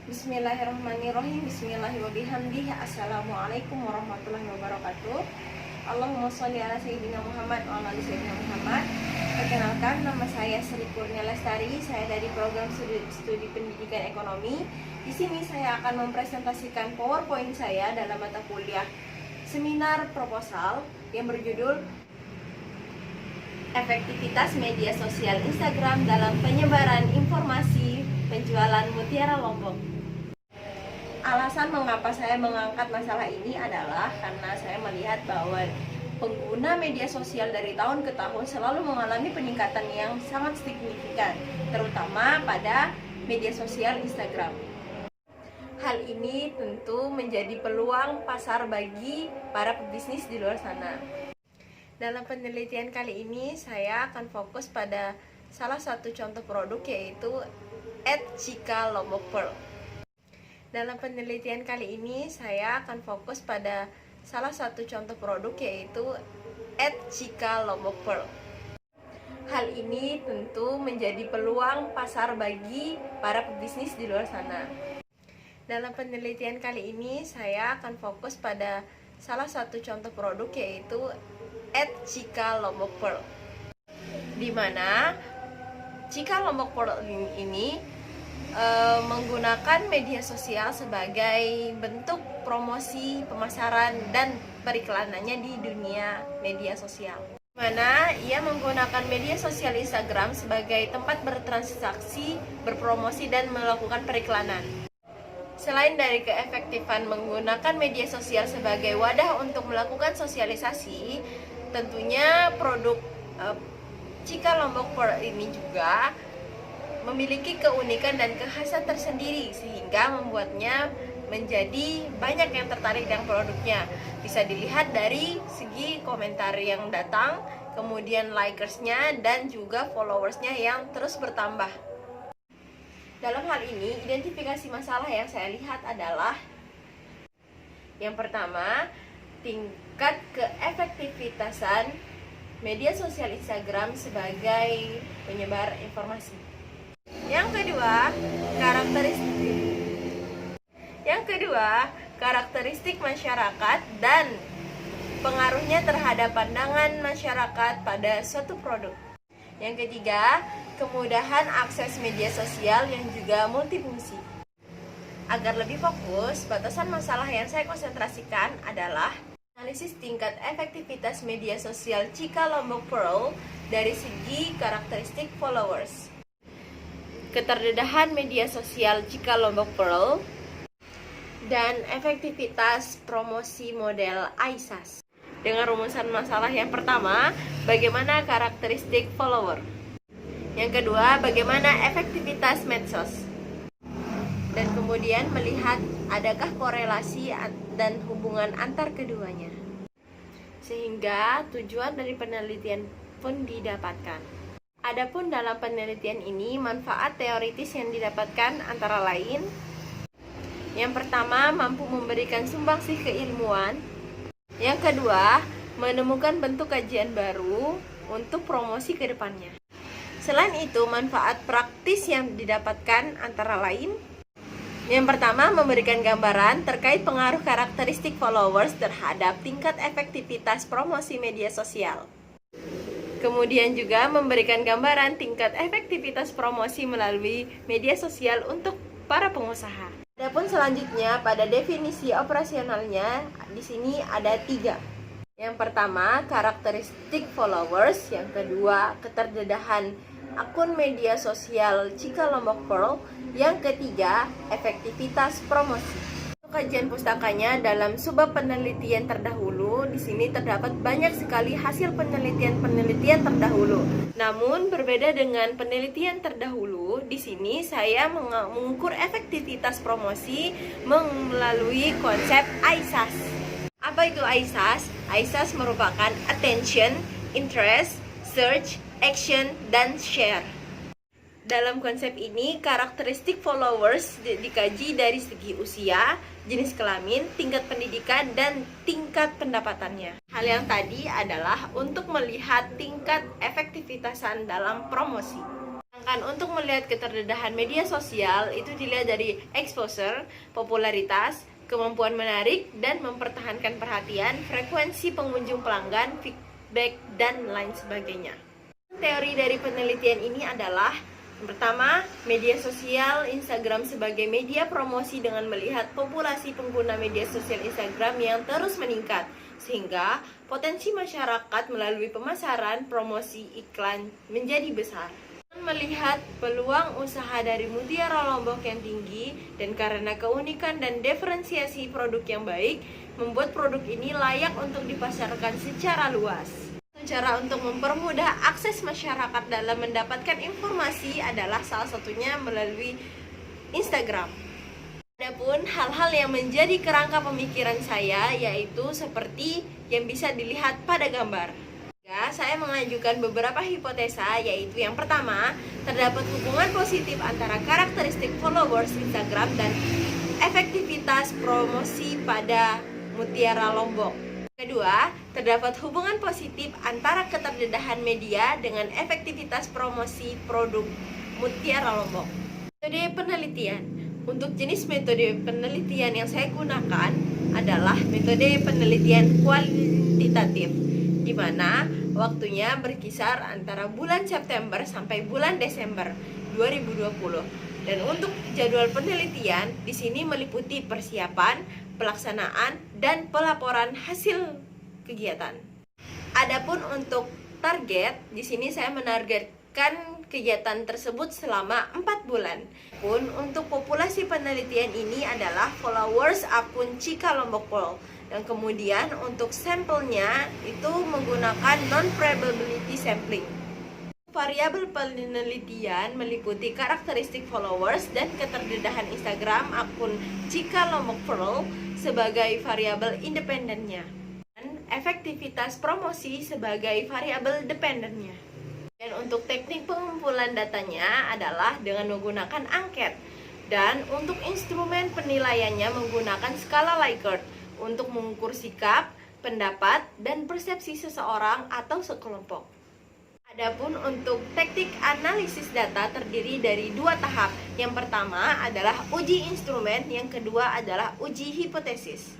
Bismillahirrahmanirrahim. Bismillahirrahmanirrahim. Assalamualaikum warahmatullahi wabarakatuh. Allahumma sholli ala sayyidina Muhammad wa ala ali sayyidina Muhammad. Perkenalkan, nama saya Sri Kurnia Lestari. Saya dari program studi pendidikan ekonomi. Di sini saya akan mempresentasikan PowerPoint saya dalam mata kuliah seminar proposal yang berjudul Efektivitas Media Sosial Instagram dalam Penyebaran Informasi Penjualan Mutiara Lombok. Alasan mengapa saya mengangkat masalah ini adalah karena saya melihat bahwa pengguna media sosial dari tahun ke tahun selalu mengalami peningkatan yang sangat signifikan, terutama pada media sosial Instagram. Hal ini tentu menjadi peluang pasar bagi para pebisnis di luar sana. Dalam penelitian kali ini saya akan fokus pada salah satu contoh produk, yaitu @Cika-Lombok-Pearl. Dalam penelitian kali ini saya akan fokus pada salah satu contoh produk, yaitu @Cika-Lombok-Pearl. Hal ini tentu menjadi peluang pasar bagi para pebisnis di luar sana. Dalam penelitian kali ini saya akan fokus pada salah satu contoh produk, yaitu @Cika-Lombok-Pearl, di mana Cika-Lombok-Pearl ini menggunakan media sosial sebagai bentuk promosi, pemasaran, dan periklanannya di dunia media sosial. Mana ia menggunakan media sosial Instagram sebagai tempat bertransaksi, berpromosi, dan melakukan periklanan. Selain dari keefektifan menggunakan media sosial sebagai wadah untuk melakukan sosialisasi, tentunya produk Cika-Lombok-Pearl ini juga memiliki keunikan dan kekhasan tersendiri, sehingga membuatnya menjadi banyak yang tertarik dengan produknya. Bisa dilihat dari segi komentar yang datang, kemudian likersnya, dan juga followersnya yang terus bertambah. Dalam hal ini, identifikasi masalah yang saya lihat adalah yang pertama, tingkat keefektivitasan media sosial Instagram sebagai penyebar informasi. Yang kedua, karakteristik masyarakat dan pengaruhnya terhadap pandangan masyarakat pada suatu produk. Yang ketiga, kemudahan akses media sosial yang juga multifungsi. Agar lebih fokus, batasan masalah yang saya konsentrasikan adalah analisis tingkat efektivitas media sosial Cika-Lombok-Pearl dari segi karakteristik followers, keterdedahan media sosial Cika-Lombok-Pearl, dan efektivitas promosi model ISAS. Dengan rumusan masalah yang pertama, bagaimana karakteristik follower. Yang kedua, bagaimana efektivitas medsos. Dan kemudian melihat adakah korelasi dan hubungan antar keduanya. Sehingga tujuan dari penelitian pun didapatkan. Adapun dalam penelitian ini, manfaat teoritis yang didapatkan antara lain: yang pertama, mampu memberikan sumbangsih keilmuan. Yang kedua, menemukan bentuk kajian baru untuk promosi ke depannya. Selain itu, manfaat praktis yang didapatkan antara lain: yang pertama, memberikan gambaran terkait pengaruh karakteristik followers terhadap tingkat efektivitas promosi media sosial. Kemudian juga memberikan gambaran tingkat efektivitas promosi melalui media sosial untuk para pengusaha. Adapun selanjutnya pada definisi operasionalnya, di sini ada 3. Yang pertama, karakteristik followers. Yang kedua, keterdedahan akun media sosial Cika-Lombok-Pearl. Yang ketiga, efektivitas promosi. Kajian pustakanya dalam subbab penelitian terdahulu, di sini terdapat banyak sekali hasil penelitian terdahulu. Namun berbeda dengan penelitian terdahulu, di sini saya mengukur efektivitas promosi melalui konsep ISAS. Apa itu ISAS? ISAS merupakan attention, interest, search, action, dan share. Dalam konsep ini, karakteristik followers dikaji dari segi usia, jenis kelamin, tingkat pendidikan, dan tingkat pendapatannya. Hal yang tadi adalah untuk melihat tingkat efektivitasan dalam promosi. Yang Kan untuk melihat keterdedahan media sosial itu dilihat dari exposure, popularitas, kemampuan menarik dan mempertahankan perhatian, frekuensi pengunjung pelanggan, feedback, dan lain sebagainya. Teori dari penelitian ini adalah yang pertama, media sosial Instagram sebagai media promosi dengan melihat populasi pengguna media sosial Instagram yang terus meningkat, sehingga potensi masyarakat melalui pemasaran, promosi, iklan menjadi besar. Melihat peluang usaha dari Mutiara Lombok yang tinggi dan karena keunikan dan diferensiasi produk yang baik, membuat produk ini layak untuk dipasarkan secara luas. Cara untuk mempermudah akses masyarakat dalam mendapatkan informasi adalah salah satunya melalui Instagram. Adapun hal-hal yang menjadi kerangka pemikiran saya yaitu seperti yang bisa dilihat pada gambar. Saya mengajukan beberapa hipotesa, yaitu yang pertama, terdapat hubungan positif antara karakteristik followers Instagram dan efektivitas promosi pada Mutiara Lombok. Kedua, terdapat hubungan positif antara keterdedahan media dengan efektivitas promosi produk Mutiara Lombok. Metode penelitian. Untuk jenis metode penelitian yang saya gunakan adalah metode penelitian kualitatif, di mana waktunya berkisar antara bulan September sampai bulan Desember 2020. Dan untuk jadwal penelitian di sini meliputi persiapan, pelaksanaan, dan pelaporan hasil kegiatan. Adapun untuk target, di sini saya menargetkan kegiatan tersebut selama 4 bulan. Pun untuk populasi penelitian ini adalah followers akun Cika Lombok Pearl. Dan kemudian untuk sampelnya itu menggunakan non-probability sampling. Variabel penelitian meliputi karakteristik followers dan keterdedahan Instagram akun Cika Lombok Pearl sebagai variabel independennya, dan efektivitas promosi sebagai variabel dependennya. Dan untuk teknik pengumpulan datanya adalah dengan menggunakan angket, dan untuk instrumen penilaiannya menggunakan skala Likert untuk mengukur sikap, pendapat, dan persepsi seseorang atau sekelompok. Adapun untuk teknik analisis data terdiri dari 2 tahap. Yang pertama adalah uji instrumen, yang kedua adalah uji hipotesis.